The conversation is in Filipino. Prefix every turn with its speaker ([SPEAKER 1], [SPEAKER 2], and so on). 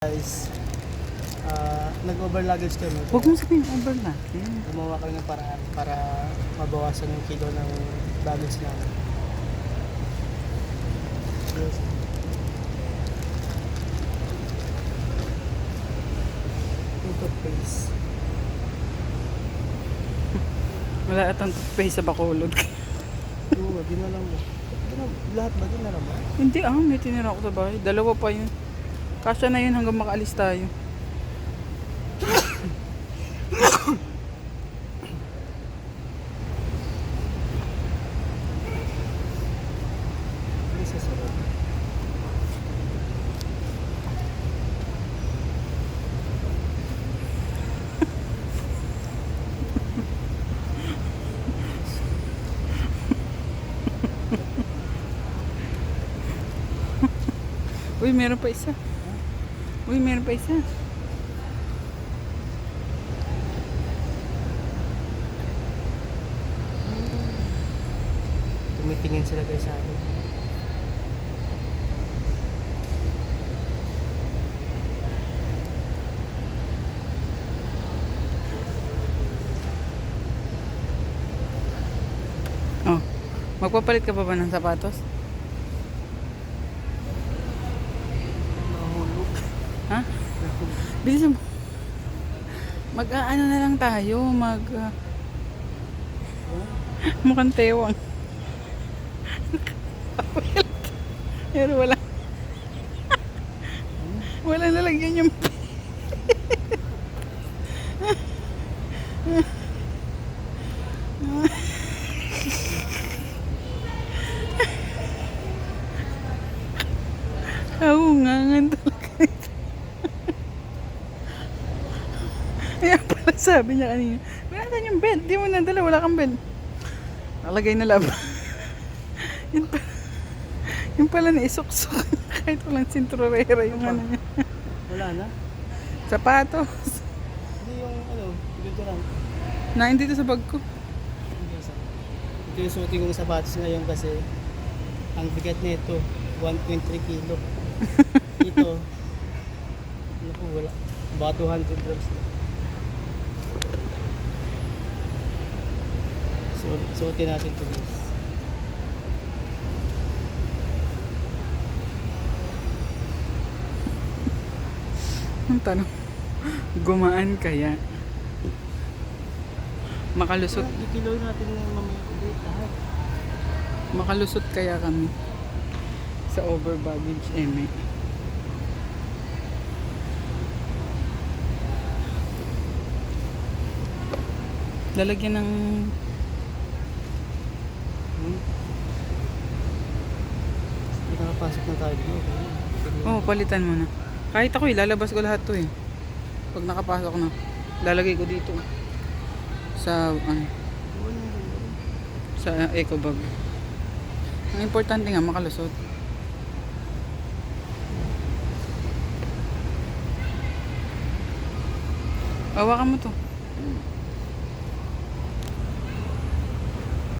[SPEAKER 1] Guys, nag-over luggage kami.
[SPEAKER 2] Huwag mo sabihin over natin.
[SPEAKER 1] Gumawa kami ng paraan para mabawasan yung kilo ng luggage namin. Yes. Yung toothpaste.
[SPEAKER 2] Wala atang toothpaste sa Bacolod.
[SPEAKER 1] Oo, dinala mo. Lahat ba dinala mo?
[SPEAKER 2] Hindi may tinira ako sa bahay. Dalawa pa yun. Kasya na yun hanggang makaalis tayo.
[SPEAKER 1] Ano sa sarap?
[SPEAKER 2] Uy, meron pa isa. Uy, meron pa isa.
[SPEAKER 1] Tumitingin sila guys sa akin.
[SPEAKER 2] Oh, magpapalit ka pa ba ng sapatos?
[SPEAKER 1] Nahulog.
[SPEAKER 2] Ha? Bilisan mo. Mag-ano na lang tayo. Mukhang tewang. Pero wala. Wala nalagyan yung kaungangan talaga ito. Kaya pala sabi niya kanina, wala saan yung bed? Di mo nadala, wala kang bed. Nakalagay na lab. Yung pala na isuksok. Kahit walang sinturera yung ano niya.
[SPEAKER 1] Wala na?
[SPEAKER 2] Sapatos.
[SPEAKER 1] Hindi yung dito lang.
[SPEAKER 2] Nain dito sa bag ko.
[SPEAKER 1] Ito yung suotin kong sapatos ngayon kasi ang bigat nito 1.3 kilo. Ito naku, wala, baka 200 grams na. So, suotin natin ito guys.
[SPEAKER 2] Ang tanong, gumaan kaya? Makalusot,
[SPEAKER 1] Ikilo natin ng mamaya ulit lahat.
[SPEAKER 2] makalusot kaya kami sa over baggage eme. Lalagyan ng
[SPEAKER 1] Nakapasok na tayo dito.
[SPEAKER 2] palitan mo na. Kahit ako lalabas ko lahat to pag nakapasok na, lalagay ko dito sa sa eco bag. Ang importante nga makalusot. Hawakan mo to.